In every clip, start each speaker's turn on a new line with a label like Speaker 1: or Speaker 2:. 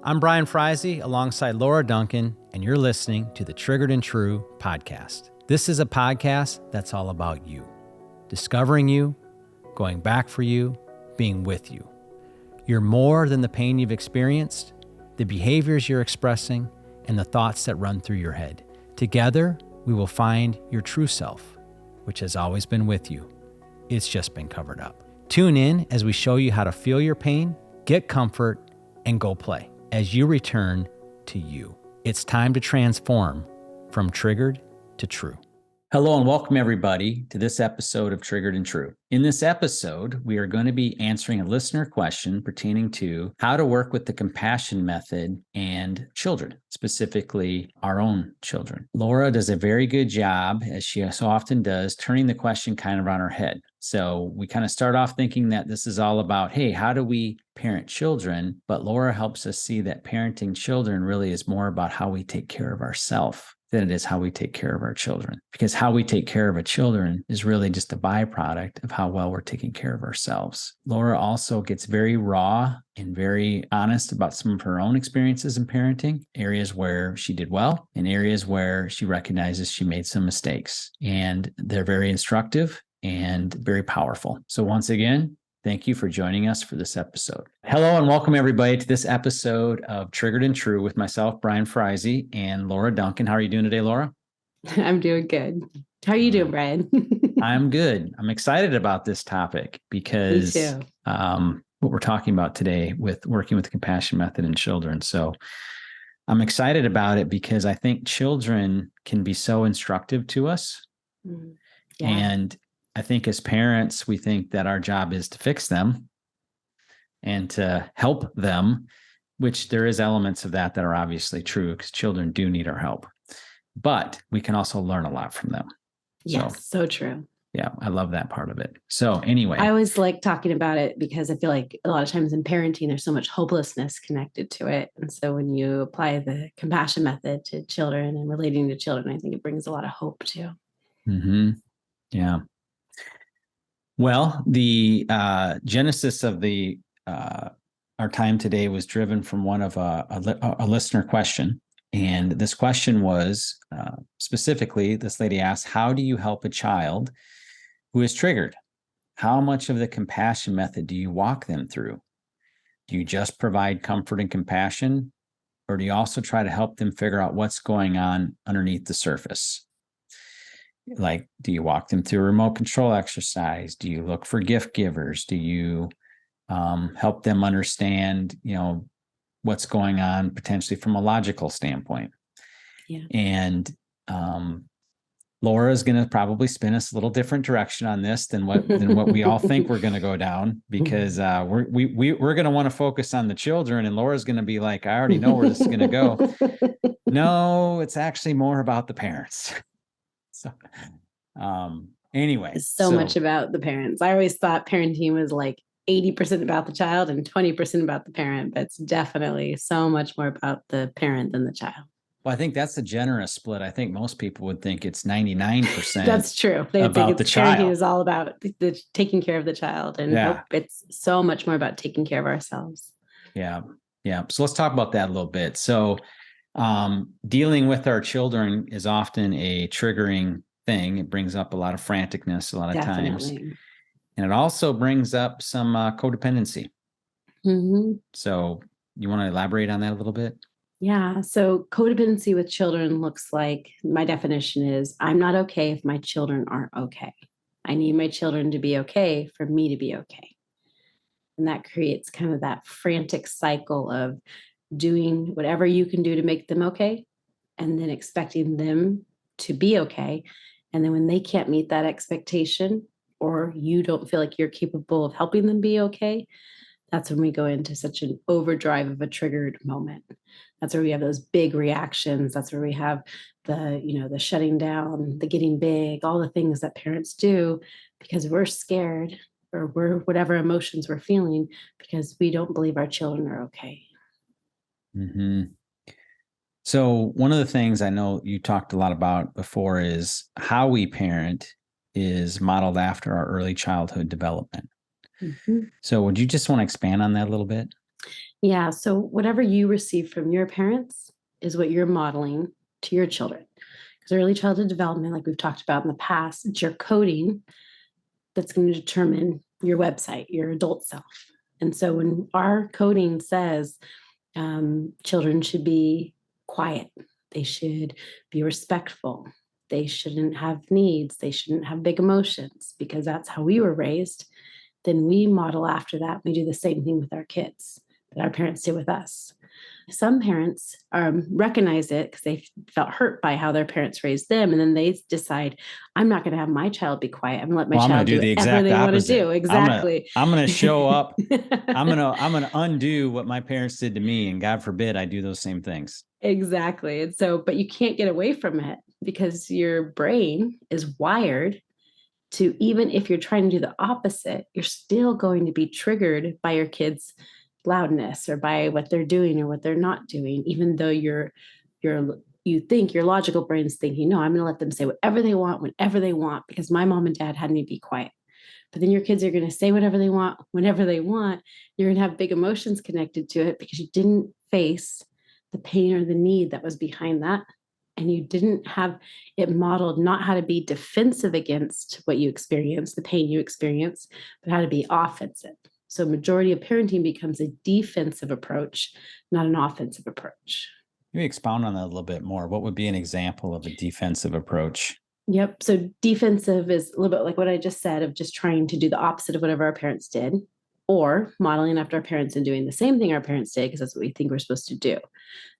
Speaker 1: I'm Brian Friese alongside Laura Duncan, and you're listening to the Triggered and True podcast. This is a podcast that's all about you, discovering you, going back for you, being with you. You're more than the pain you've experienced, the behaviors you're expressing, and the thoughts that run through your head. Together, we will find your true self, which has always been with you. It's just been covered up. Tune in as we show you how to feel your pain, get comfort, and go play as you return to you. It's time to transform from triggered to true. Hello and welcome everybody to this episode of Triggered and True. In this episode, we are going to be answering a listener question pertaining to how to work with the compassion method and children, specifically our own children. Laura does a very good job, as she so often does, turning the question kind of on her head. So we kind of start off thinking that this is all about, hey, how do we parent children? But Laura helps us see that parenting children really is more about how we take care of ourselves than it is how we take care of our children. Because how we take care of our children is really just a byproduct of how well we're taking care of ourselves. Laura also gets very raw and very honest about some of her own experiences in parenting, areas where she did well and areas where she recognizes she made some mistakes. And they're very instructive and very powerful. So once again, thank you for joining us for this episode. Hello and welcome everybody to this episode of Triggered and True with myself, Brian Friese, and Laura Duncan. How are you doing today, Laura?
Speaker 2: I'm doing good. How are you doing, Brian?
Speaker 1: I'm good. I'm excited about this topic because what we're talking about today with working with the compassion method in children. So I'm excited about it because I think children can be so instructive to us. Yeah. And I think as parents, we think that our job is to fix them and to help them, which there is elements of that are obviously true because children do need our help, but we can also learn a lot from them.
Speaker 2: Yes, so true.
Speaker 1: Yeah, I love that part of it. So anyway.
Speaker 2: I always like talking about it because I feel like a lot of times in parenting, there's so much hopelessness connected to it. And so when you apply the compassion method to children and relating to children, I think it brings a lot of hope too.
Speaker 1: Mm-hmm. Yeah. Well, the genesis of our time today was driven from one of a listener question. And this question was specifically, this lady asked, how do you help a child who is triggered? How much of the compassion method do you walk them through? Do you just provide comfort and compassion? Or do you also try to help them figure out what's going on underneath the surface? Like, do you walk them through a remote control exercise? Do you look for gift givers? Do you help them understand, what's going on potentially from a logical standpoint?
Speaker 2: Yeah.
Speaker 1: And Laura is going to probably spin us a little different direction on this than what we all think we're going to go down, because we're going to want to focus on the children, and Laura's going to be like, I already know where this is going to go. No, it's actually more about the parents. So, anyway,
Speaker 2: it's so much about the parents. I always thought parenting was like 80% about the child and 20% about the parent, but it's definitely so much more about the parent than the child.
Speaker 1: Well, I think that's a generous split. I think most people would think it's 99%.
Speaker 2: That's true. They
Speaker 1: about
Speaker 2: think
Speaker 1: the child.
Speaker 2: Parenting is all about the taking care of the child, and nope, it's so much more about taking care of ourselves.
Speaker 1: Yeah. Yeah. So let's talk about that a little bit. So dealing with our children is often a triggering thing. It brings up a lot of franticness a lot of times. And it also brings up some codependency.
Speaker 2: Mm-hmm.
Speaker 1: So you want to elaborate on that a little bit?
Speaker 2: Yeah. So codependency with children looks like, my definition is, I'm not okay if my children aren't okay. I need my children to be okay for me to be okay. And that creates kind of that frantic cycle of doing whatever you can do to make them okay, and then expecting them to be okay. And then when they can't meet that expectation, or you don't feel like you're capable of helping them be okay, that's when we go into such an overdrive of a triggered moment. That's where we have those big reactions. That's where we have the shutting down, the getting big, all the things that parents do because we're scared, or we're whatever emotions we're feeling, because we don't believe our children are okay.
Speaker 1: Mm-hmm. So one of the things I know you talked a lot about before is how we parent is modeled after our early childhood development. Mm-hmm. So would you just want to expand on that a little bit?
Speaker 2: Yeah. So whatever you receive from your parents is what you're modeling to your children. Because early childhood development, like we've talked about in the past, it's your coding that's going to determine your website, your adult self. And so when our coding says children should be quiet, they should be respectful, they shouldn't have needs, they shouldn't have big emotions, because that's how we were raised, then we model after that. We do the same thing with our kids that our parents did with us. Some parents recognize it because they felt hurt by how their parents raised them. And then they decide, I'm not going to have my child be quiet. I'm going to let my
Speaker 1: Well, I'm going
Speaker 2: child
Speaker 1: to do
Speaker 2: do
Speaker 1: the
Speaker 2: whatever
Speaker 1: exact
Speaker 2: they want to
Speaker 1: opposite.
Speaker 2: do. Exactly.
Speaker 1: I'm going to show up. I'm going to undo what my parents did to me. And God forbid I do those same things.
Speaker 2: Exactly. And so, but you can't get away from it because your brain is wired to, even if you're trying to do the opposite, you're still going to be triggered by your kids' loudness or by what they're doing or what they're not doing, even though you think your logical brain's thinking, no, I'm going to let them say whatever they want, whenever they want, because my mom and dad had me be quiet. But then your kids are going to say whatever they want, whenever they want. You're going to have big emotions connected to it because you didn't face the pain or the need that was behind that. And you didn't have it modeled not how to be defensive against what you experience, the pain you experience, but how to be offensive. So majority of parenting becomes a defensive approach, not an offensive approach.
Speaker 1: Can you expound on that a little bit more? What would be an example of a defensive approach?
Speaker 2: Yep. So defensive is a little bit like what I just said, of just trying to do the opposite of whatever our parents did, or modeling after our parents and doing the same thing our parents did because that's what we think we're supposed to do.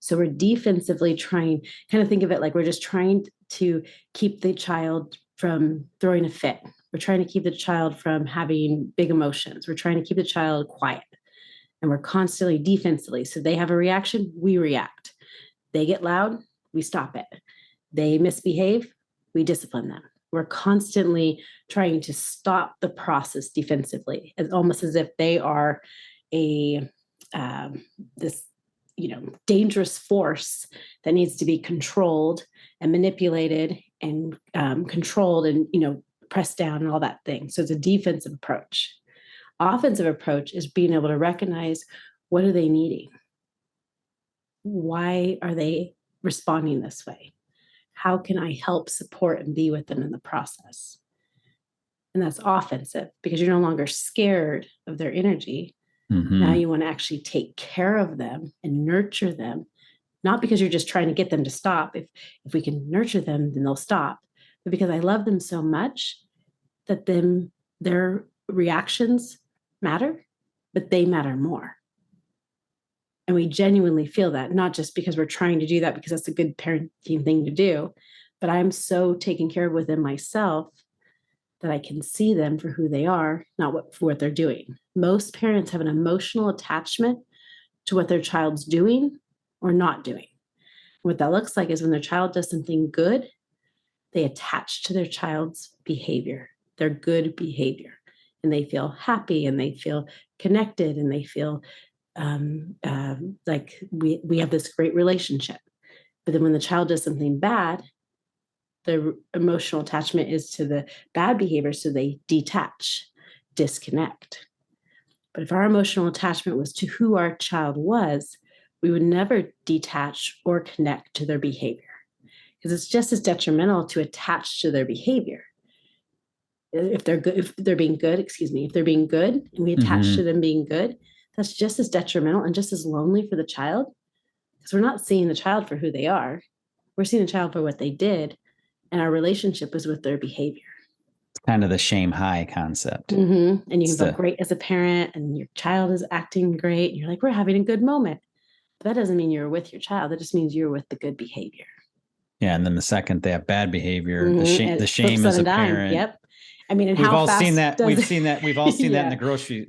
Speaker 2: So we're defensively trying, kind of think of it like we're just trying to keep the child from throwing a fit. We're trying to keep the child from having big emotions. We're trying to keep the child quiet. And we're constantly defensively. So they have a reaction, we react. They get loud, we stop it. They misbehave, we discipline them. We're constantly trying to stop the process defensively, as almost as if they are a this dangerous force that needs to be controlled and manipulated and controlled and pressed down and all that thing. So it's a defensive approach. Offensive approach is being able to recognize, what are they needing? Why are they responding this way? How can I help support and be with them in the process? And that's offensive because you're no longer scared of their energy.
Speaker 1: Mm-hmm.
Speaker 2: Now you want to actually take care of them and nurture them, not because you're just trying to get them to stop. If we can nurture them, then they'll stop. But because I love them so much that their reactions matter, but they matter more. And we genuinely feel that, not just because we're trying to do that because that's a good parenting thing to do, but I'm so taken care of within myself that I can see them for who they are, not for what they're doing. Most parents have an emotional attachment to what their child's doing or not doing. What that looks like is when their child does something good, they attach to their child's behavior, their good behavior, and they feel happy and they feel connected and they feel like we have this great relationship. But then when the child does something bad, the emotional attachment is to the bad behavior, so they detach, disconnect. But if our emotional attachment was to who our child was, we would never detach or connect to their behavior, because it's just as detrimental to attach to their behavior. If they're good, if they're being good, if they're being good and we attach to them being good, that's just as detrimental and just as lonely for the child, because we're not seeing the child for who they are. We're seeing the child for what they did, and our relationship is with their behavior.
Speaker 1: It's kind of the shame high concept.
Speaker 2: Mm-hmm. And you can feel great as a parent and your child is acting great. And you're like, we're having a good moment. But that doesn't mean you're with your child. That just means you're with the good behavior.
Speaker 1: Yeah. And then the second they have bad behavior, the shame as a parent.
Speaker 2: Yep. I mean, and
Speaker 1: we've
Speaker 2: how
Speaker 1: all
Speaker 2: fast
Speaker 1: seen that. We've seen that in the grocery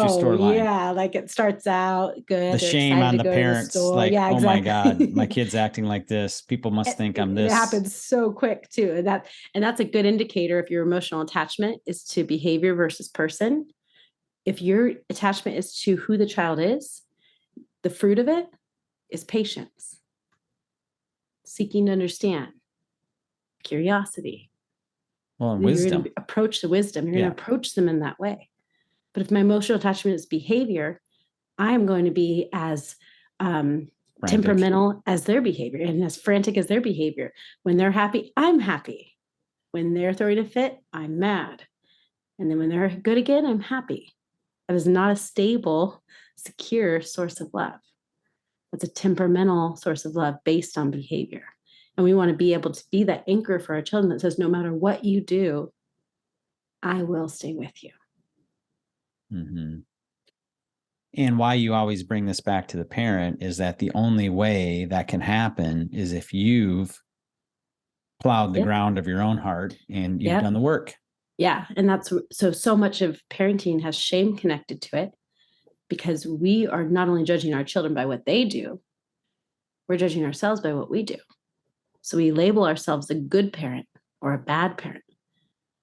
Speaker 1: store line.
Speaker 2: Yeah, like it starts out good.
Speaker 1: The shame on the parents, like,
Speaker 2: yeah, exactly.
Speaker 1: Oh my God, my kid's acting like this. People must think I'm this.
Speaker 2: It happens so quick too. And that's a good indicator if your emotional attachment is to behavior versus person. If your attachment is to who the child is, the fruit of it is patience, seeking to understand, curiosity.
Speaker 1: Well, and wisdom.
Speaker 2: You're going to approach the wisdom. You're going to approach them in that way. But if my emotional attachment is behavior, I'm going to be as
Speaker 1: Frantic.
Speaker 2: temperamental as their behavior and as frantic as their behavior. When they're happy, I'm happy. When they're throwing a fit, I'm mad. And then when they're good again, I'm happy. That is not a stable, secure source of love. It's a temperamental source of love based on behavior. And we want to be able to be that anchor for our children that says, no matter what you do, I will stay with you.
Speaker 1: Mm-hmm. And why you always bring this back to the parent is that the only way that can happen is if you've plowed the ground of your own heart and you've done the work.
Speaker 2: Yeah. And that's so much of parenting has shame connected to it, because we are not only judging our children by what they do, we're judging ourselves by what we do. So we label ourselves a good parent or a bad parent.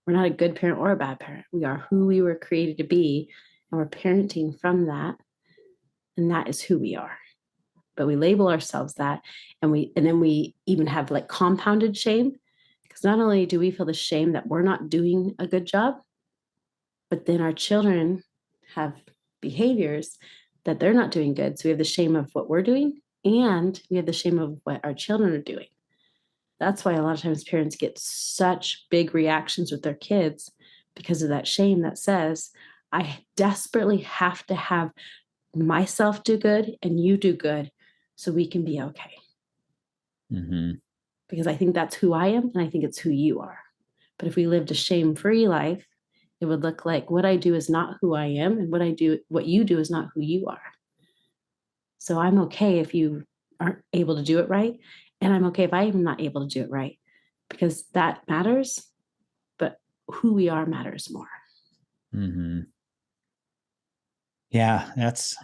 Speaker 2: We're not a good parent or a bad parent. We are who we were created to be, and we're parenting from that. And that is who we are. But we label ourselves that, and then we even have like compounded shame, because not only do we feel the shame that we're not doing a good job, but then our children have behaviors that they're not doing good. So we have the shame of what we're doing, and we have the shame of what our children are doing. That's why a lot of times parents get such big reactions with their kids, because of that shame that says, I desperately have to have myself do good and you do good so we can be okay.
Speaker 1: Mm-hmm.
Speaker 2: Because I think that's who I am, and I think it's who you are. But if we lived a shame-free life, it would look like what I do is not who I am, and what you do is not who you are. So I'm okay if you aren't able to do it right, and I'm okay if I am not able to do it right, because that matters, but who we are matters more.
Speaker 1: Mm-hmm. Yeah, that's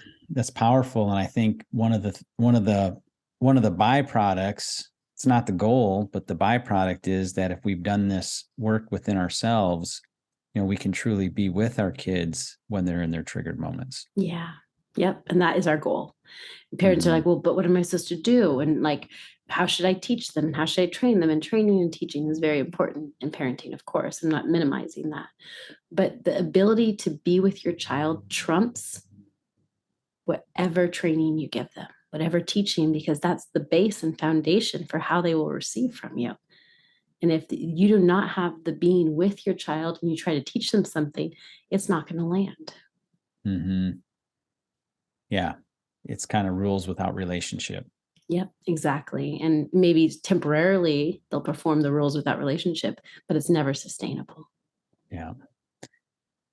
Speaker 1: powerful. And I think one of the byproducts, it's not the goal, but the byproduct is that if we've done this work within ourselves, we can truly be with our kids when they're in their triggered moments.
Speaker 2: Yeah. Yep. And that is our goal. Parents are like, well, but what am I supposed to do? And like, how should I teach them? How should I train them? And training and teaching is very important in parenting, of course. I'm not minimizing that. But the ability to be with your child trumps whatever training you give them, whatever teaching, because that's the base and foundation for how they will receive from you. And if you do not have the being with your child and you try to teach them something, it's not going to land.
Speaker 1: Mm-hmm. Yeah. It's kind of rules without relationship.
Speaker 2: Yep, exactly. And maybe temporarily they'll perform the rules without relationship, but it's never sustainable.
Speaker 1: Yeah.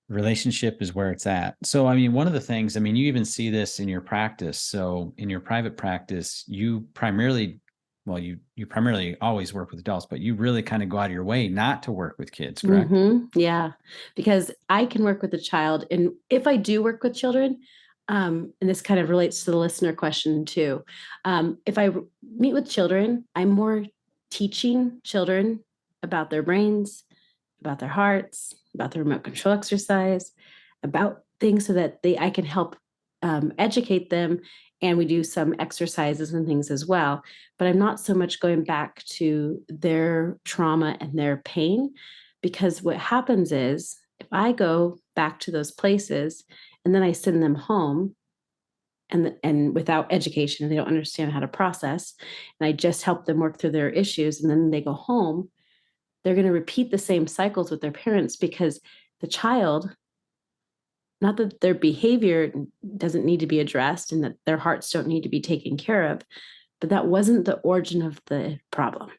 Speaker 1: Relationship is where it's at. So, I mean, one of the things, you even see this in your practice. So in your private practice, you primarily always work with adults, but you really kind of go out of your way not to work with kids, correct?
Speaker 2: Mm-hmm. Yeah, because I can work with a child. And if I do work with children, and this kind of relates to the listener question too. If I meet with children, I'm more teaching children about their brains, about their hearts, about the remote control exercise, about things so that I can help educate them. And we do some exercises and things as well. But I'm not so much going back to their trauma and their pain, because what happens is if I go back to those places and then I send them home, and without education, they don't understand how to process, and I just help them work through their issues, and then they go home, they're going to repeat the same cycles with their parents, because the child, not that their behavior doesn't need to be addressed and that their hearts don't need to be taken care of, but that wasn't the origin of the problem.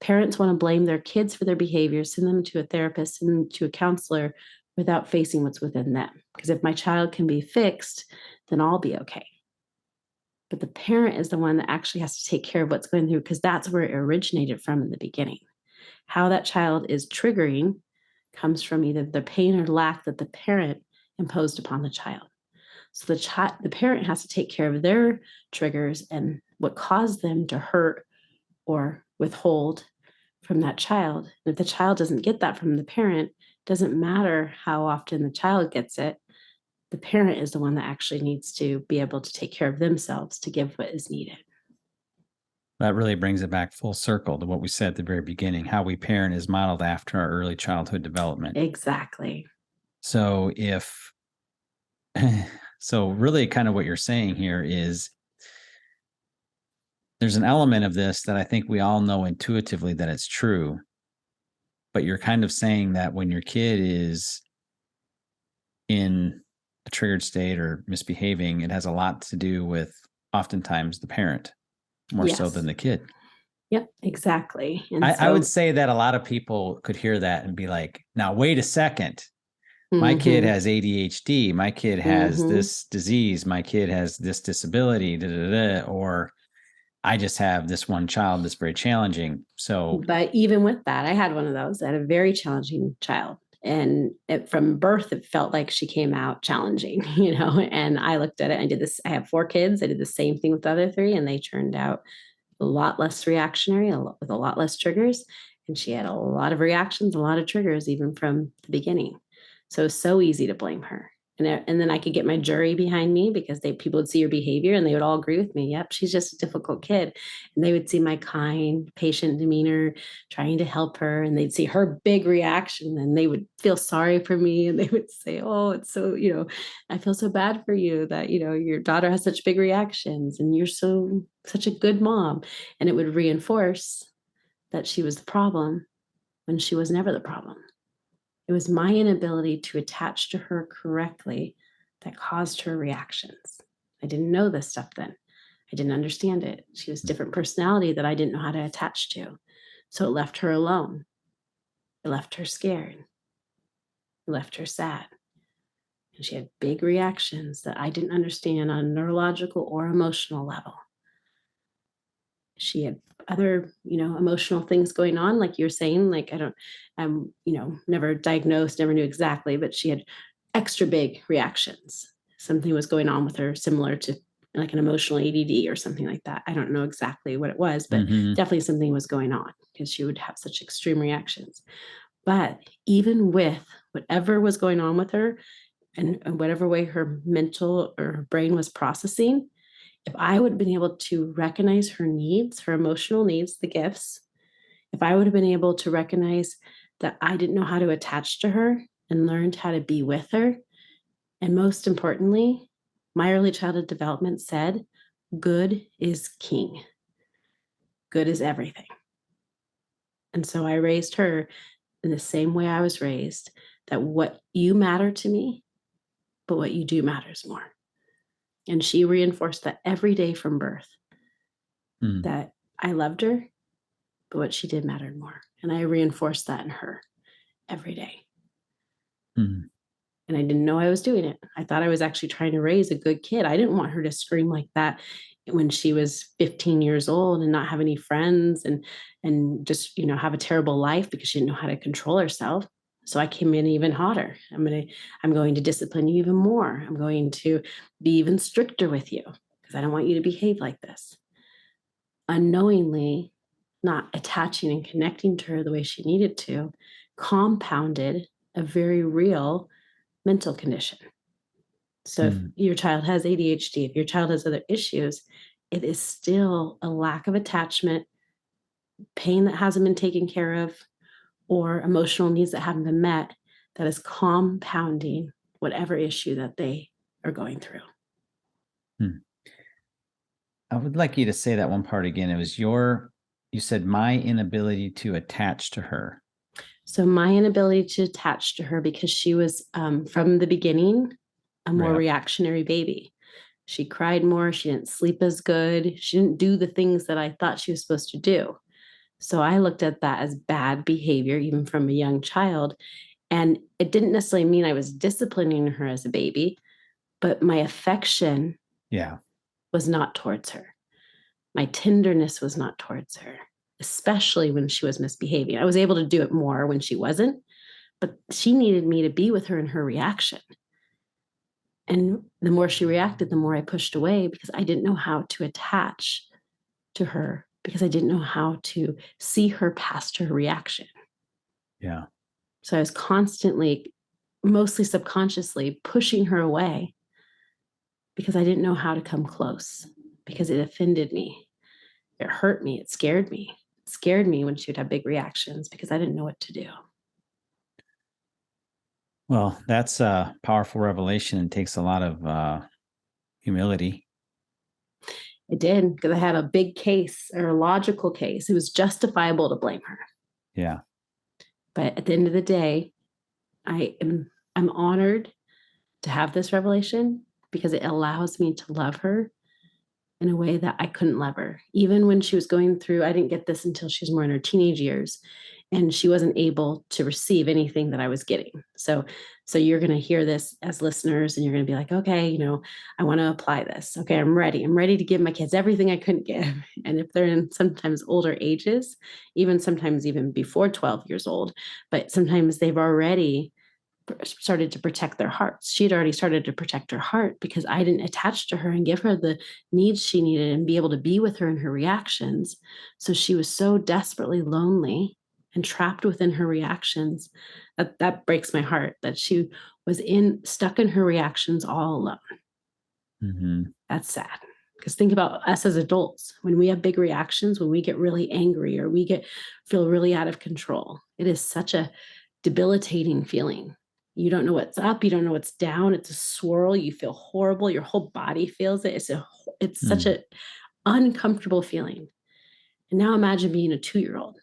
Speaker 2: Parents want to blame their kids for their behavior, send them to a therapist, send them to a counselor without facing what's within them. Because if my child can be fixed, then I'll be okay. But the parent is the one that actually has to take care of what's going through, because that's where it originated from in the beginning. How that child is triggering comes from either the pain or lack that the parent imposed upon the child. So the parent has to take care of their triggers and what caused them to hurt or withhold from that child. And if the child doesn't get that from the parent, doesn't matter how often the child gets it, the parent is the one that actually needs to be able to take care of themselves to give what is needed.
Speaker 1: That really brings it back full circle to what we said at the very beginning. How we parent is modeled after our early childhood development.
Speaker 2: Exactly.
Speaker 1: So if So really kind of what you're saying here is there's an element of this that I think we all know intuitively that it's true, but you're kind of saying that when your kid is in a triggered state or misbehaving, it has a lot to do with oftentimes the parent more so
Speaker 2: Yes.
Speaker 1: than the kid.
Speaker 2: Yep, exactly. And
Speaker 1: I would say that a lot of people could hear that and be like, now, wait a second. My kid
Speaker 2: Mhm,
Speaker 1: has ADHD. My kid has
Speaker 2: mhm.
Speaker 1: this disease. My kid has this disability, da, da, da, or I just have this one child that's very challenging. So,
Speaker 2: But even with that, I had one of those. I had a very challenging child. And from birth, it felt like she came out challenging, And I looked at it. I did this. I have 4 kids. I did the same thing with the other 3, and they turned out a lot less reactionary, with a lot less triggers. And she had a lot of reactions, a lot of triggers, even from the beginning. So it's so easy to blame her. And then I could get my jury behind me because people would see her behavior and they would all agree with me. Yep, she's just a difficult kid. And they would see my kind, patient demeanor, trying to help her, and they'd see her big reaction and they would feel sorry for me. And they would say, oh, it's so, I feel so bad for you that, your daughter has such big reactions and you're such a good mom. And it would reinforce that she was the problem when she was never the problem. It was my inability to attach to her correctly that caused her reactions. I didn't know this stuff then. I didn't understand it. She was a different personality that I didn't know how to attach to. So it left her alone. It left her scared. It left her sad. And she had big reactions that I didn't understand on a neurological or emotional level. She had other, emotional things going on, like you're saying, like I'm, never diagnosed, never knew exactly, but she had extra big reactions. Something was going on with her similar to like an emotional ADD or something like that. I don't know exactly what it was, but definitely something was going on because she would have such extreme reactions. But even with whatever was going on with her and whatever way her mental or her brain was processing, if I would have been able to recognize her needs, her emotional needs, the gifts, if I would have been able to recognize that I didn't know how to attach to her and learned how to be with her, and most importantly, my early childhood development said, good is king. Good is everything. And so I raised her in the same way I was raised, that what you matter to me, but what you do matters more. And she reinforced that every day from birth, that I loved her, but what she did mattered more. And I reinforced that in her every day. And I didn't know I was doing it. I thought I was actually trying to raise a good kid. I didn't want her to scream like that when she was 15 years old and not have any friends and just, have a terrible life because she didn't know how to control herself. So I came in even hotter. I'm going to discipline you even more. I'm going to be even stricter with you because I don't want you to behave like this. Unknowingly, not attaching and connecting to her the way she needed to, compounded a very real mental condition. So if your child has ADHD, if your child has other issues, it is still a lack of attachment, pain that hasn't been taken care of, or emotional needs that haven't been met that is compounding whatever issue that they are going through.
Speaker 1: I would like you to say that one part again. It was you said my inability to attach to her.
Speaker 2: So my inability to attach to her because she was from the beginning a more reactionary baby. She cried more. She didn't sleep as good. She didn't do the things that I thought she was supposed to do. So I looked at that as bad behavior, even from a young child. And it didn't necessarily mean I was disciplining her as a baby, but my affection was not towards her. My tenderness was not towards her, especially when she was misbehaving. I was able to do it more when she wasn't, but she needed me to be with her in her reaction. And the more she reacted, the more I pushed away because I didn't know how to attach to her because I didn't know how to see her past her reaction.
Speaker 1: Yeah.
Speaker 2: So I was constantly, mostly subconsciously, pushing her away because I didn't know how to come close because it offended me. It hurt me. It scared me. It scared me when she would have big reactions because I didn't know what to do.
Speaker 1: Well, that's a powerful revelation and takes a lot of humility.
Speaker 2: It did, because I had a big case or a logical case. It was justifiable to blame her.
Speaker 1: Yeah.
Speaker 2: But at the end of the day, I'm honored to have this revelation because it allows me to love her in a way that I couldn't love her. Even when she was going through, I didn't get this until she was more in her teenage years, and she wasn't able to receive anything that I was getting. So you're going to hear this as listeners, and you're going to be like, okay, I want to apply this. Okay, I'm ready. I'm ready to give my kids everything I couldn't give. And if they're in sometimes older ages, sometimes even before 12 years old, but sometimes they've already started to protect their hearts. She'd already started to protect her heart because I didn't attach to her and give her the needs she needed and be able to be with her in her reactions. So she was so desperately lonely and trapped within her reactions that breaks my heart, that she was stuck in her reactions all alone.
Speaker 1: Mm-hmm.
Speaker 2: That's sad. Because think about us as adults, when we have big reactions, when we get really angry or feel really out of control, it is such a debilitating feeling. You don't know what's up, you don't know what's down. It's a swirl. You feel horrible. Your whole body feels it. It's such an uncomfortable feeling. And now imagine being a 2-year-old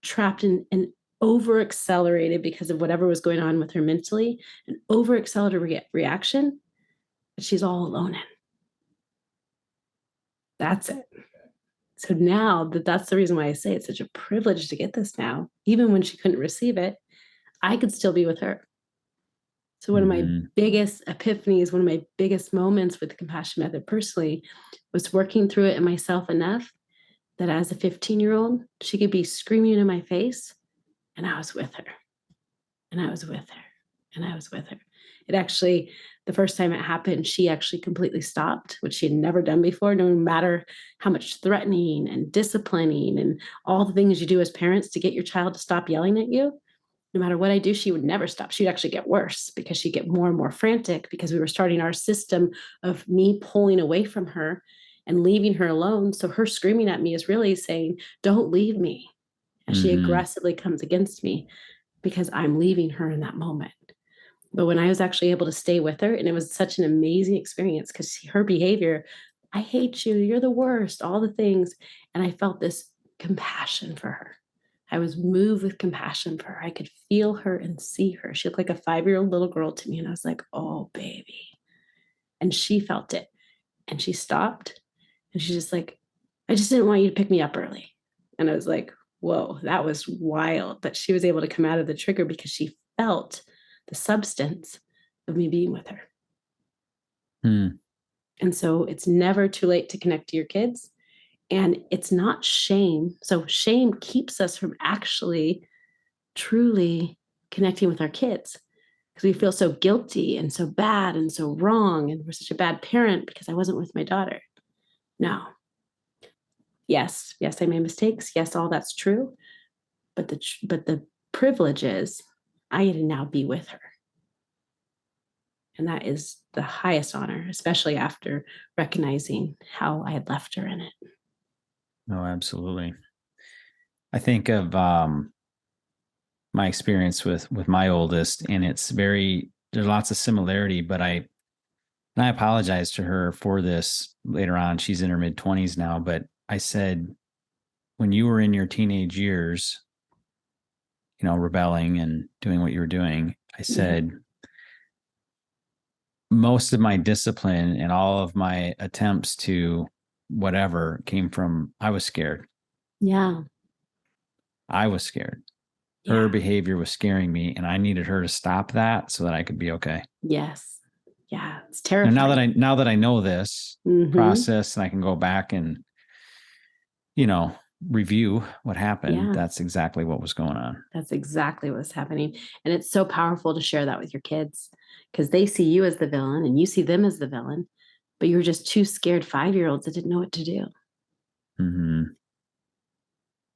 Speaker 2: trapped in an over accelerated because of whatever was going on with her mentally, an over accelerated reaction that she's all alone in. That's it. So now that's the reason why I say it's such a privilege to get this now. Even when she couldn't receive it, I could still be with her. So one of my biggest epiphanies, one of my biggest moments with the compassion method personally was working through it in myself enough that as a 15-year-old, she could be screaming in my face and I was with her. And I was with her. And I was with her. It actually, the first time it happened, she actually completely stopped, which she had never done before, no matter how much threatening and disciplining and all the things you do as parents to get your child to stop yelling at you. No matter what I do, she would never stop. She'd actually get worse because she'd get more and more frantic because we were starting our system of me pulling away from her and leaving her alone. So her screaming at me is really saying, don't leave me. And she aggressively comes against me because I'm leaving her in that moment. But when I was actually able to stay with her, and it was such an amazing experience because her behavior, I hate you, you're the worst, all the things. And I felt this compassion for her. I was moved with compassion for her. I could feel her and see her. She looked like a 5-year-old little girl to me. And I was like, oh, baby. And she felt it. And she stopped. And she's just like, I just didn't want you to pick me up early. And I was like, whoa, that was wild. But she was able to come out of the trigger because she felt the substance of me being with her. And so it's never too late to connect to your kids. And it's not shame. So shame keeps us from actually truly connecting with our kids because we feel so guilty and so bad and so wrong. And we're such a bad parent because I wasn't with my daughter. No. Yes, I made mistakes. Yes, all that's true. But the privilege is I get to now be with her. And that is the highest honor, especially after recognizing how I had left her in it.
Speaker 1: Oh, absolutely. I think of my experience with my oldest, and there's lots of similarity, but I apologized to her for this later on. She's in her mid-20s now, but I said, when you were in your teenage years, rebelling and doing what you were doing, I said, most of my discipline and all of my attempts to whatever came from, I was scared.
Speaker 2: Yeah.
Speaker 1: I was scared. Her behavior was scaring me, and I needed her to stop that so that I could be okay.
Speaker 2: Yes. Yeah. It's terrifying.
Speaker 1: And now that I know this process and I can go back and, review what happened, that's exactly what was going on.
Speaker 2: That's exactly what's happening. And it's so powerful to share that with your kids because they see you as the villain and you see them as the villain, but you're just two scared 5-year-olds that didn't know what to do.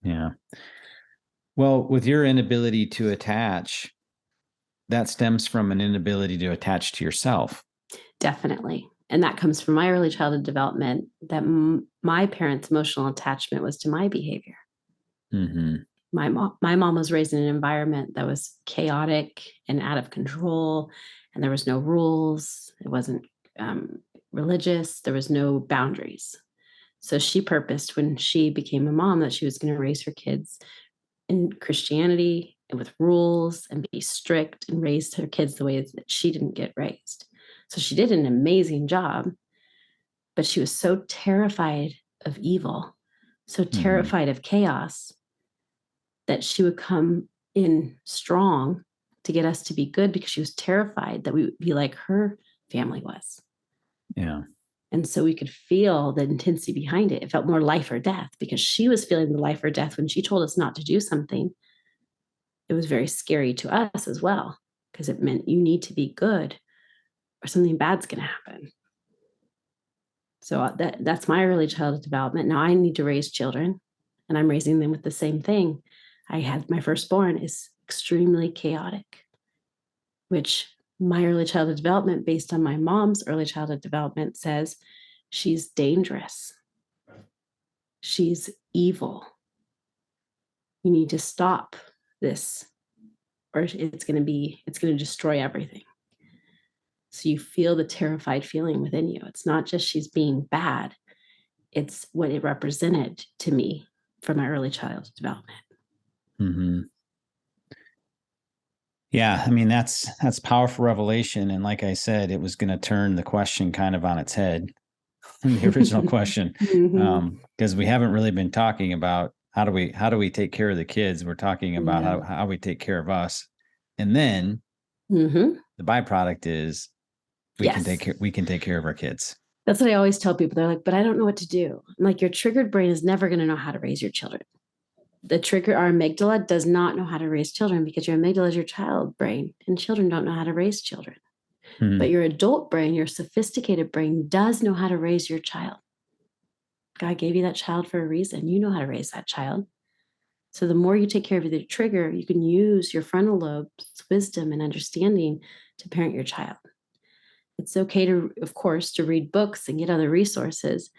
Speaker 1: Yeah. Well, with your inability to attach, that stems from an inability to attach to yourself.
Speaker 2: Definitely. And that comes from my early childhood development that my parents' emotional attachment was to my behavior. my mom was raised in an environment that was chaotic and out of control, and there was no rules. It wasn't religious. There was no boundaries. So she purposed when she became a mom that she was going to raise her kids in Christianity and with rules and be strict and raise her kids the way that she didn't get raised. So she did an amazing job, but she was so terrified of evil, so terrified of chaos, that she would come in strong to get us to be good because she was terrified that we would be like her family was.
Speaker 1: Yeah.
Speaker 2: And so we could feel the intensity behind it. It felt more life or death because she was feeling the life or death when she told us not to do something. It was very scary to us as well because it meant you need to be good or something bad's going to happen. So that's my early childhood development. Now I need to raise children, and I'm raising them with the same thing. I had my firstborn is extremely chaotic, which my early childhood development, based on my mom's early childhood development, says she's dangerous. She's evil. You need to stop this, or it's going to destroy everything. So you feel the terrified feeling within you. It's not just she's being bad. It's what it represented to me from my early childhood development.
Speaker 1: Mm-hmm. Yeah, I mean, that's powerful revelation. And like I said, it was going to turn the question kind of on its head, the original question, because we haven't really been talking about how do we take care of the kids. We're talking about how we take care of us. And then the byproduct is we can take care of our kids.
Speaker 2: That's what I always tell people. They're like, but I don't know what to do. I'm like, your triggered brain is never going to know how to raise your children. Our amygdala does not know how to raise children because your amygdala is your child brain, and children don't know how to raise children. But your adult brain, your sophisticated brain, does know how to raise your child. God gave you that child for a reason. You know how to raise that child. So the more you take care of the trigger, you can use your frontal lobe's wisdom and understanding to parent your child. It's okay to, of course, to read books and get other resources,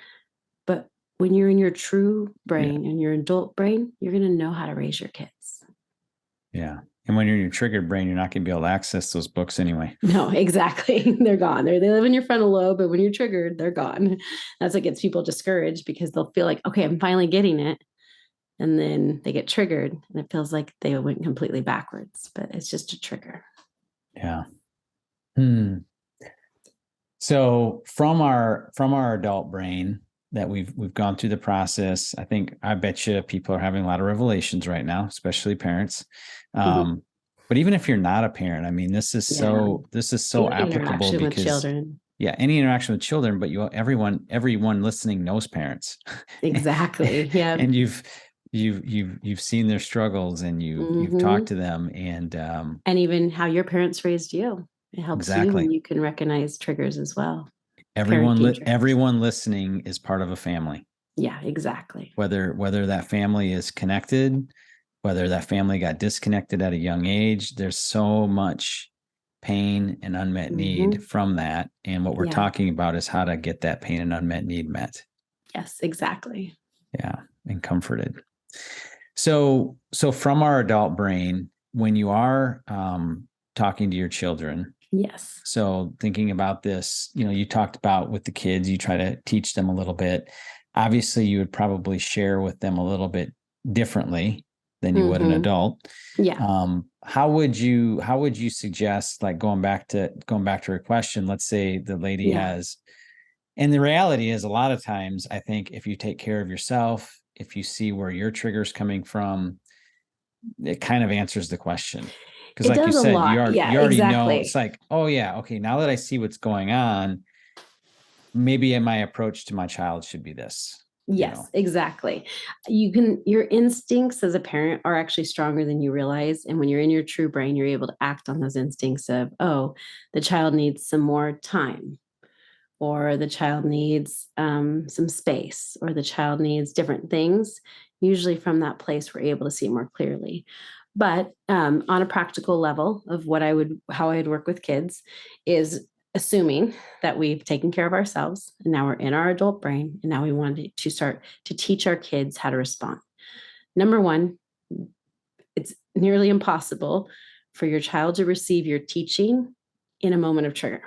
Speaker 2: but when you're in your true brain and your adult brain, you're going to know how to raise your kids.
Speaker 1: Yeah. And when you're in your triggered brain, you're not going to be able to access those books anyway.
Speaker 2: No, exactly. They're gone. They live in your frontal lobe, but when you're triggered, they're gone. That's what gets people discouraged because they'll feel like, okay, I'm finally getting it. And then they get triggered and it feels like they went completely backwards, but it's just a trigger.
Speaker 1: Yeah. So from our adult brain that we've gone through the process, I bet you people are having a lot of revelations right now, especially parents. But even if you're not a parent, I mean, this is so
Speaker 2: any
Speaker 1: applicable because
Speaker 2: with children.
Speaker 1: Yeah, any interaction with children, but everyone listening knows parents.
Speaker 2: Exactly. Yeah.
Speaker 1: And you've seen their struggles and you've talked to them and
Speaker 2: even how your parents raised you. It helps you when you can recognize triggers as well.
Speaker 1: Everyone listening is part of a family.
Speaker 2: Yeah, exactly.
Speaker 1: Whether that family is connected, whether that family got disconnected at a young age, there's so much pain and unmet need from that. And what we're talking about is how to get that pain and unmet need met.
Speaker 2: Yes, exactly.
Speaker 1: Yeah, and comforted. So from our adult brain, when you are talking to your children,
Speaker 2: yes.
Speaker 1: So thinking about this, you talked about with the kids, you try to teach them a little bit. Obviously, you would probably share with them a little bit differently than you would an adult.
Speaker 2: Yeah.
Speaker 1: How would you suggest, like going back to her question, let's say the lady has, and the reality is a lot of times, I think if you take care of yourself, if you see where your trigger's coming from, it kind of answers the question. Because like you said, you already know, it's like, oh yeah, okay, now that I see what's going on, maybe my approach to my child should be this.
Speaker 2: Yes, exactly. Your instincts as a parent are actually stronger than you realize. And when you're in your true brain, you're able to act on those instincts of, oh, the child needs some more time, or the child needs some space, or the child needs different things. Usually from that place, we're able to see more clearly. But on a practical level of how I would work with kids is assuming that we've taken care of ourselves and now we're in our adult brain and now we want to start to teach our kids how to respond. Number one, it's nearly impossible for your child to receive your teaching in a moment of trigger.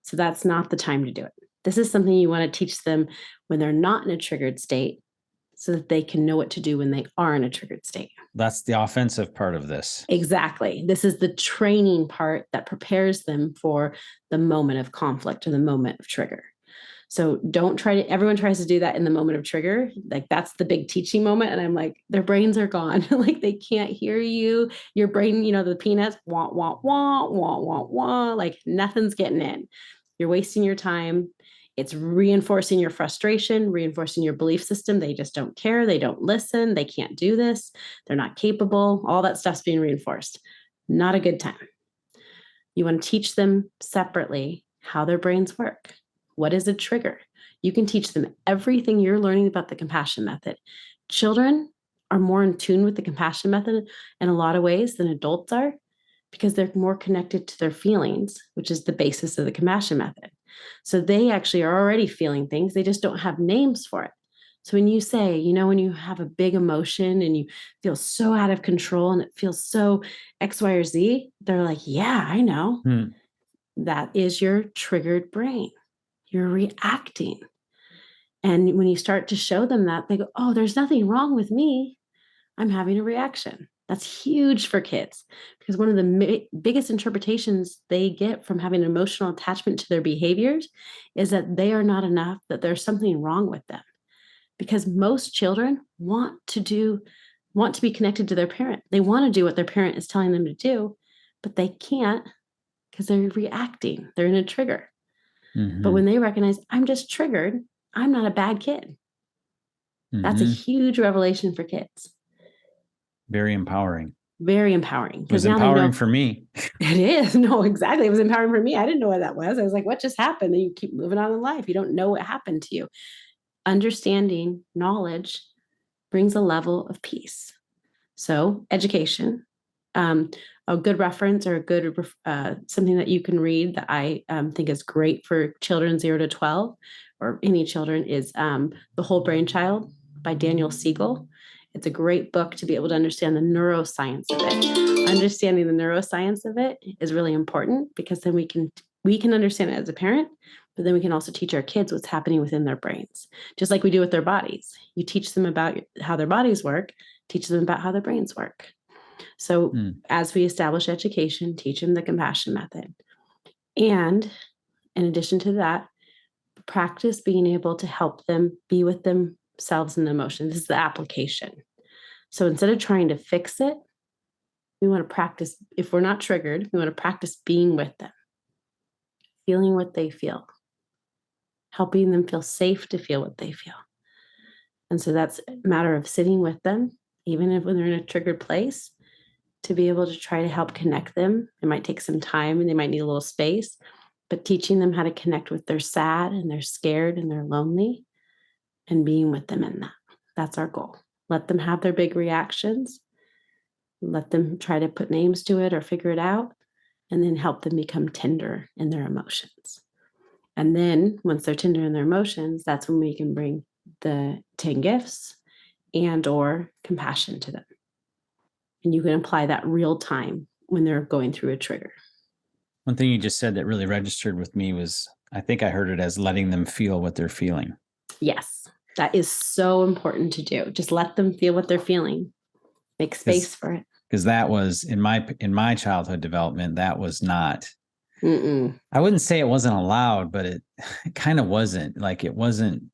Speaker 2: So that's not the time to do it. This is something you want to teach them when they're not in a triggered state, so that they can know what to do when they are in a triggered state.
Speaker 1: That's the offensive part of this.
Speaker 2: Exactly. This is the training part that prepares them for the moment of conflict or the moment of trigger. So don't try to, everyone tries to do that in the moment of trigger. Like that's the big teaching moment. And I'm like, their brains are gone. Like they can't hear you. Your brain, the peanuts, wah, wah, wah, wah, wah, wah, like nothing's getting in. You're wasting your time. It's reinforcing your frustration, reinforcing your belief system. They just don't care. They don't listen. They can't do this. They're not capable. All that stuff's being reinforced. Not a good time. You want to teach them separately how their brains work. What is a trigger? You can teach them everything you're learning about the compassion method. Children are more in tune with the compassion method in a lot of ways than adults are, because they're more connected to their feelings, which is the basis of the compassion method. So they actually are already feeling things. They just don't have names for it. So when you say, when you have a big emotion and you feel so out of control and it feels so X, Y, or Z, they're like, yeah, I know. That is your triggered brain. You're reacting. And when you start to show them that, they go, oh, there's nothing wrong with me. I'm having a reaction. That's huge for kids, because one of the biggest interpretations they get from having an emotional attachment to their behaviors is that they are not enough, that there's something wrong with them. Because most children want to be connected to their parent. They want to do what their parent is telling them to do, but they can't because they're reacting. They're in a trigger. But when they recognize, I'm just triggered, I'm not a bad kid. That's a huge revelation for kids.
Speaker 1: Very empowering.
Speaker 2: Very empowering.
Speaker 1: It was empowering for me.
Speaker 2: It is. No, exactly. It was empowering for me. I didn't know what that was. I was like, what just happened? And you keep moving on in life. You don't know what happened to you. Understanding knowledge brings a level of peace. So education, a good reference or a good something that you can read that I think is great for children 0 to 12 or any children is The Whole Brain Child by Daniel Siegel. It's a great book to be able to understand the neuroscience of it. Understanding the neuroscience of it is really important, because then we can understand it as a parent, but then we can also teach our kids what's happening within their brains, just like we do with their bodies. You teach them about how their bodies work, teach them about how their brains work. So as we establish education, teach them the compassion method. And in addition to that, practice being able to help them be with themselves and the emotion. This is the application. So instead of trying to fix it, we want to practice, if we're not triggered, we want to practice being with them, feeling what they feel, helping them feel safe to feel what they feel. And so that's a matter of sitting with them, even if when they're in a triggered place, to be able to try to help connect them. It might take some time and they might need a little space, but teaching them how to connect with their sad and they're scared and they're lonely, and being with them in that. That's our goal. Let them have their big reactions. Let them try to put names to it or figure it out, and then help them become tender in their emotions. And then once they're tender in their emotions, that's when we can bring the 10 gifts and or compassion to them. And you can apply that real time when they're going through a trigger.
Speaker 1: One thing you just said that really registered with me was, I think I heard it as letting them feel what they're feeling.
Speaker 2: Yes, that is so important to do. Just let them feel what they're feeling. Make space for it.
Speaker 1: Because that was in my childhood development, that was not. I wouldn't say it wasn't allowed, but it kind of wasn't. Like it wasn't.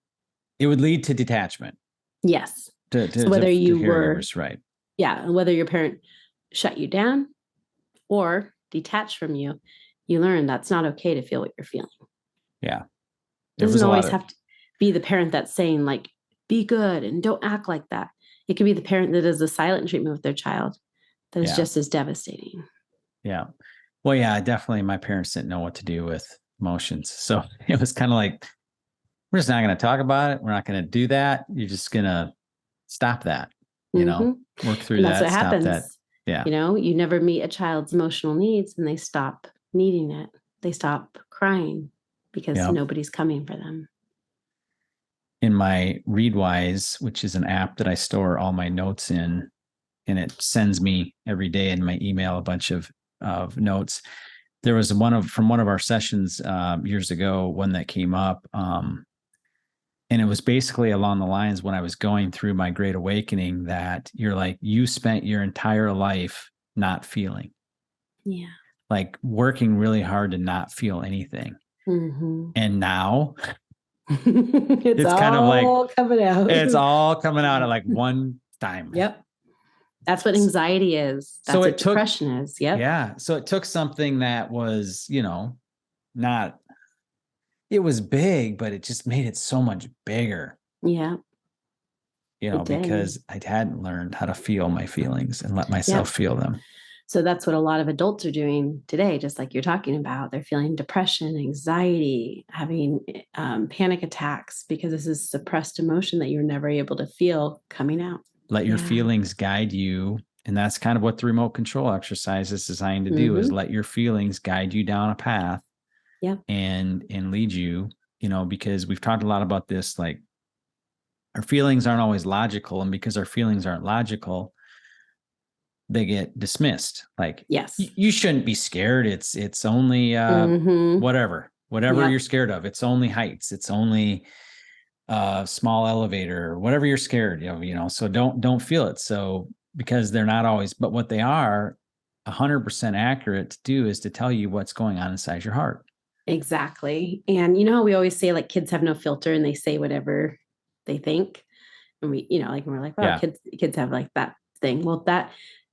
Speaker 1: It would lead to detachment.
Speaker 2: Yes.
Speaker 1: So
Speaker 2: whether you were
Speaker 1: yours, right?
Speaker 2: Yeah, whether your parent shut you down or detached from you, you learn that's not okay to feel what you're feeling.
Speaker 1: Yeah.
Speaker 2: It doesn't always have to be the parent that's saying, like, be good and don't act like that. It could be the parent that does the silent treatment with their child that is just as devastating.
Speaker 1: Yeah. Well, yeah, definitely my parents didn't know what to do with emotions. So it was kind of like, we're just not going to talk about it. We're not going to do that. You're just going to stop that, work through
Speaker 2: and
Speaker 1: that.
Speaker 2: That's what
Speaker 1: stop
Speaker 2: happens.
Speaker 1: That. Yeah.
Speaker 2: You never meet a child's emotional needs and they stop needing it. They stop crying because nobody's coming for them.
Speaker 1: In my Readwise, which is an app that I store all my notes in, and it sends me every day in my email a bunch of notes. There was from one of our sessions years ago, one that came up. And it was basically along the lines when I was going through my great awakening that you're like, you spent your entire life not feeling.
Speaker 2: Yeah.
Speaker 1: Like working really hard to not feel anything. Mm-hmm. And now
Speaker 2: it's
Speaker 1: kind of like
Speaker 2: coming out.
Speaker 1: It's all coming out at like one time.
Speaker 2: Yep. That's what anxiety is. That's what depression is. Yep.
Speaker 1: Yeah. So it took something that was, not, it was big, but it just made it so much bigger.
Speaker 2: Yeah.
Speaker 1: Because I hadn't learned how to feel my feelings and let myself feel them.
Speaker 2: So that's what a lot of adults are doing today, just like you're talking about. They're feeling depression, anxiety, having panic attacks because this is suppressed emotion that you're never able to feel coming out.
Speaker 1: Let your feelings guide you. And that's kind of what the remote control exercise is designed to do, is let your feelings guide you down a path and lead you, because we've talked a lot about this, like our feelings aren't always logical. And because our feelings aren't logical, they get dismissed. Like,
Speaker 2: yes,
Speaker 1: you shouldn't be scared. It's only whatever you're scared of. It's only heights. It's only a small elevator, whatever you're scared of, so don't feel it. So because they're not always, but what they are 100% accurate to do is to tell you what's going on inside your heart.
Speaker 2: Exactly. And we always say like kids have no filter and they say whatever they think. And we, like, we're like, well, kids have like that thing. Well,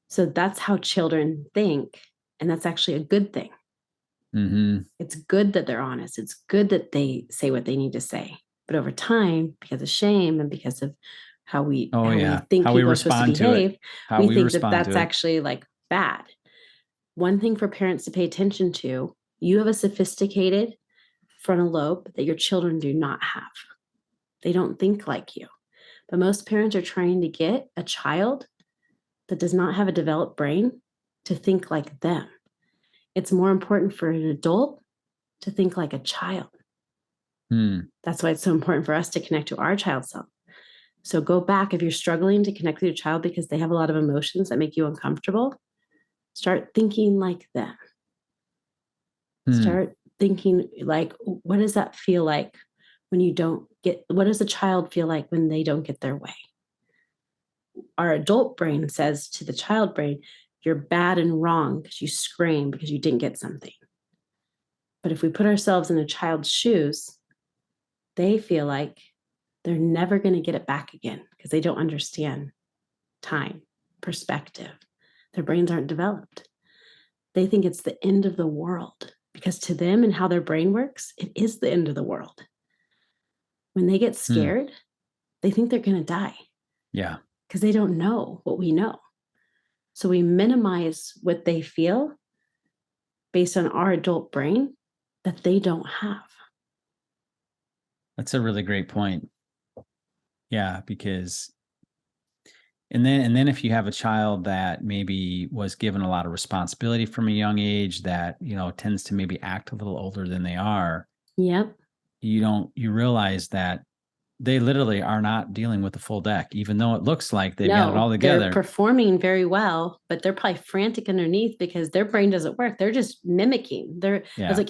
Speaker 2: so that's how children think. And that's actually a good thing. Mm-hmm. It's good that they're honest. It's good that they say what they need to say. But over time, because of shame and because of how we think people are supposed to behave, we think that that's actually like bad. One thing for parents to pay attention to, you have a sophisticated frontal lobe that your children do not have. They don't think like you. But most parents are trying to get a child that does not have a developed brain to think like them. It's more important for an adult to think like a child. That's why it's so important for us to connect to our child self. So go back, if you're struggling to connect with your child because they have a lot of emotions that make you uncomfortable, start thinking like them. Start thinking like, what does that feel like when you don't get, what does a child feel like when they don't get their way? Our adult brain says to the child brain, you're bad and wrong because you scream because you didn't get something. But if we put ourselves in a child's shoes, they feel like they're never going to get it back again because they don't understand time, perspective. Their brains aren't developed. They think it's the end of the world because to them and how their brain works, it is the end of the world. When they get scared, they think they're going to die. Yeah. Because they don't know what we know. So we minimize what they feel based on our adult brain that they don't have.
Speaker 1: That's a really great point. Yeah, because and then if you have a child that maybe was given a lot of responsibility from a young age that, tends to maybe act a little older than they are.
Speaker 2: Yep.
Speaker 1: You realize that they literally are not dealing with the full deck, even though it looks like they've got it all together.
Speaker 2: They're performing very well, but they're probably frantic underneath because their brain doesn't work. They're just mimicking. That's what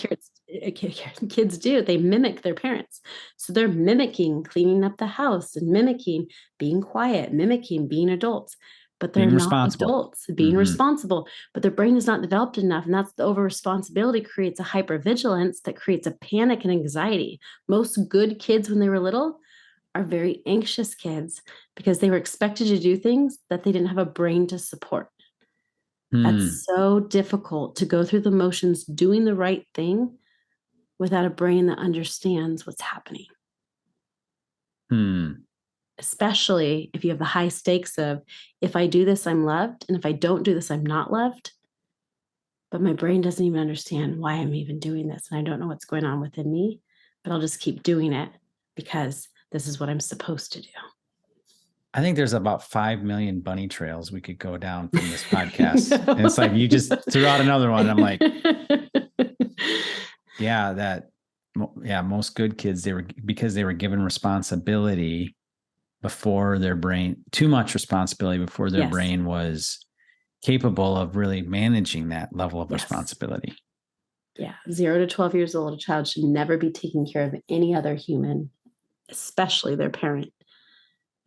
Speaker 2: kids do. They mimic their parents. So they're mimicking cleaning up the house and mimicking being quiet, mimicking being adults. But they're not adults, being responsible. But their brain is not developed enough. And that's the over responsibility creates a hypervigilance that creates a panic and anxiety. Most good kids when they were little are very anxious kids because they were expected to do things that they didn't have a brain to support. That's so difficult to go through the motions doing the right thing without a brain that understands what's happening. Especially if you have the high stakes of, if I do this, I'm loved. And if I don't do this, I'm not loved. But my brain doesn't even understand why I'm even doing this. And I don't know what's going on within me, but I'll just keep doing it because this is what I'm supposed to do.
Speaker 1: I think there's about 5 million bunny trails we could go down from this podcast. And it's like, you just threw out another one. And I'm like, most good kids, because they were given responsibility, before their brain, too much responsibility before their
Speaker 2: Yes.
Speaker 1: brain was capable of really managing that level of
Speaker 2: Yes.
Speaker 1: responsibility.
Speaker 2: Yeah. 0 to 12 years old, a child should never be taking care of any other human, especially their parent.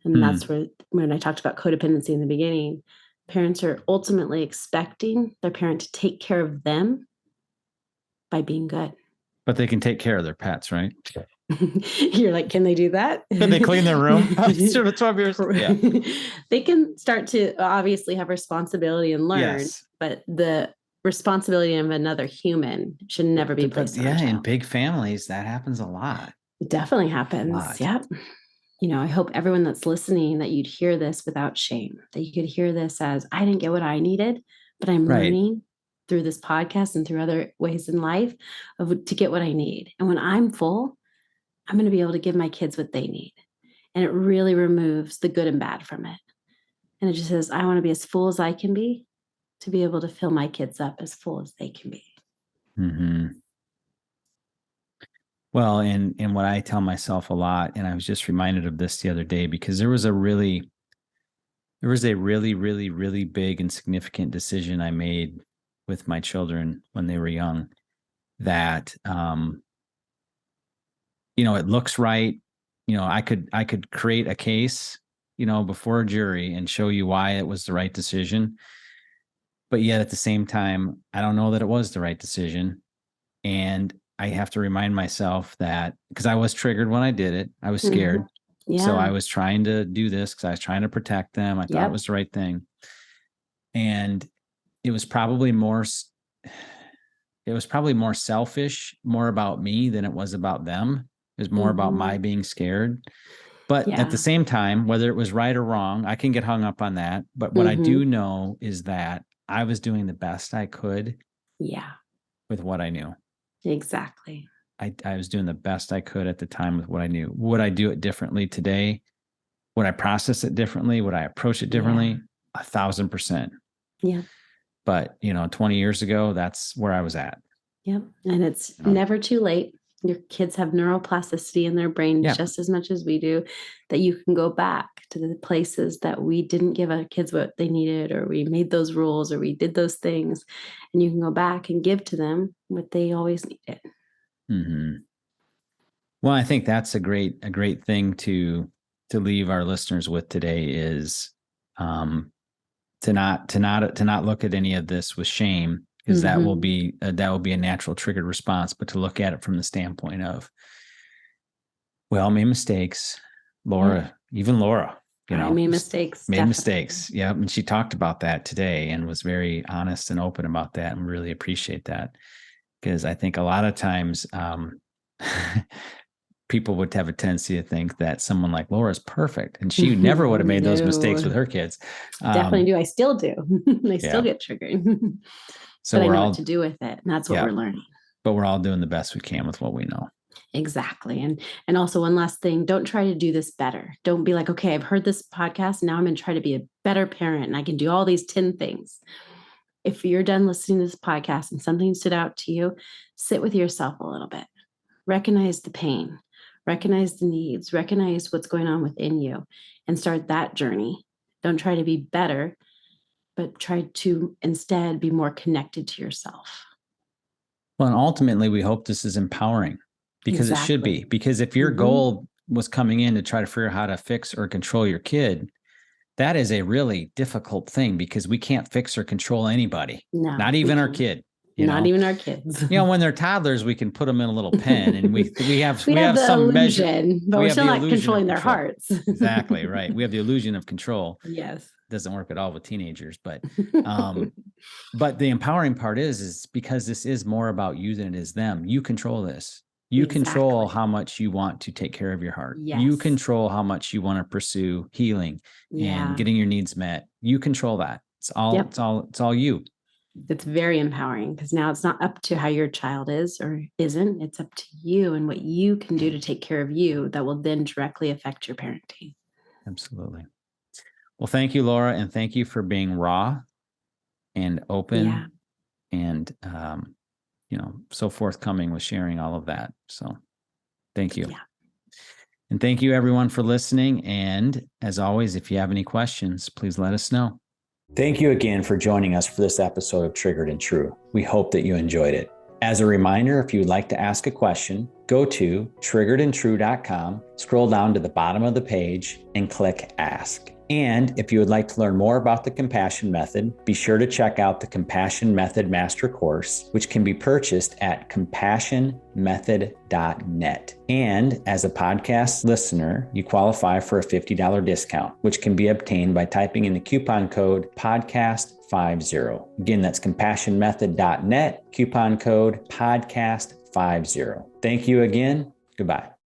Speaker 2: And that's where, when I talked about codependency in the beginning, parents are ultimately expecting their parent to take care of them by being good.
Speaker 1: But they can take care of their pets, right?
Speaker 2: You're like, can they do that?
Speaker 1: Can they clean their room? 12 years. Yeah.
Speaker 2: They can start to obviously have responsibility and learn,
Speaker 1: Yes.
Speaker 2: but the responsibility of another human should never be placed on a child.
Speaker 1: In big families, that happens a lot.
Speaker 2: It definitely happens. Yep. I hope everyone that's listening, that you'd hear this without shame, that you could hear this as, I didn't get what I needed, but I'm learning through this podcast and through other ways in life to get what I need. And when I'm full, I'm going to be able to give my kids what they need. And it really removes the good and bad from it. And it just says, I want to be as full as I can be to be able to fill my kids up as full as they can be.
Speaker 1: Mm-hmm. Well, and what I tell myself a lot, and I was just reminded of this the other day, because there was a really, really, really big and significant decision I made with my children when they were young that, it looks right. I could create a case, before a jury and show you why it was the right decision. But yet at the same time, I don't know that it was the right decision. And I have to remind myself that, because I was triggered when I did it, I was scared.
Speaker 2: Mm-hmm. Yeah.
Speaker 1: So I was trying to do this because I was trying to protect them. I thought it was the right thing. And it was probably more selfish, more about me than it was about them. It was more about my being scared. But at the same time, whether it was right or wrong, I can get hung up on that. But what I do know is that I was doing the best I could.
Speaker 2: Yeah.
Speaker 1: With what I knew.
Speaker 2: Exactly.
Speaker 1: I was doing the best I could at the time with what I knew. Would I do it differently today? Would I process it differently? Would I approach it differently? 1,000%.
Speaker 2: Yeah.
Speaker 1: But, 20 years ago, that's where I was at.
Speaker 2: Yep. And it's never too late. Your kids have neuroplasticity in their brain just as much as we do, that you can go back to the places that we didn't give our kids what they needed, or we made those rules, or we did those things, and you can go back and give to them what they always needed.
Speaker 1: Mm-hmm. Well, I think that's a great thing to leave our listeners with today is, to not look at any of this with shame, because that will be a natural triggered response, but to look at it from the standpoint of, well, made mistakes. Laura, even Laura,
Speaker 2: I made mistakes.
Speaker 1: Made mistakes. Yeah. And she talked about that today and was very honest and open about that, and really appreciate that. Because I think a lot of times, people would have a tendency to think that someone like Laura is perfect, and she never would have made those mistakes with her kids.
Speaker 2: Definitely do. I still do. I still get triggered. So but I know what to do with it. And that's what we're learning.
Speaker 1: But we're all doing the best we can with what we know.
Speaker 2: Exactly. And also, one last thing, don't try to do this better. Don't be like, okay, I've heard this podcast. Now I'm going to try to be a better parent and I can do all these 10 things. If you're done listening to this podcast and something stood out to you, sit with yourself a little bit. Recognize the pain, recognize the needs, recognize what's going on within you, and start that journey. Don't try to be better, but try to instead be more connected to yourself.
Speaker 1: Well, and ultimately, we hope this is empowering, because it should be. Because if your goal was coming in to try to figure out how to fix or control your kid, that is a really difficult thing, because we can't fix or control anybody, not even our kid.
Speaker 2: Not even our kids.
Speaker 1: When they're toddlers, we can put them in a little pen, and we have
Speaker 2: the
Speaker 1: some
Speaker 2: illusion, but we're still not controlling their hearts.
Speaker 1: Exactly right. We have the illusion of control.
Speaker 2: Yes,
Speaker 1: doesn't work at all with teenagers, but but the empowering part is because this is more about you than it is them. You control this. You control how much you want to take care of your heart. Yes. You control how much you want to pursue healing and getting your needs met. You control that. It's all you.
Speaker 2: It's very empowering, because now it's not up to how your child is or isn't. It's up to you and what you can do to take care of you that will then directly affect your parenting.
Speaker 1: Absolutely. Well, thank you, Laura. And thank you for being raw and open and, so forthcoming with sharing all of that. So thank you. Yeah. And thank you everyone for listening. And as always, if you have any questions, please let us know. Thank you again for joining us for this episode of Triggered and True. We hope that you enjoyed it. As a reminder, if you would like to ask a question, go to triggeredandtrue.com, scroll down to the bottom of the page, and click Ask. And if you would like to learn more about the Compassion Method, be sure to check out the Compassion Method Master Course, which can be purchased at compassionmethod.net. And as a podcast listener, you qualify for a $50 discount, which can be obtained by typing in the coupon code podcast50. Again, that's compassionmethod.net, coupon code podcast50. Thank you again. Goodbye.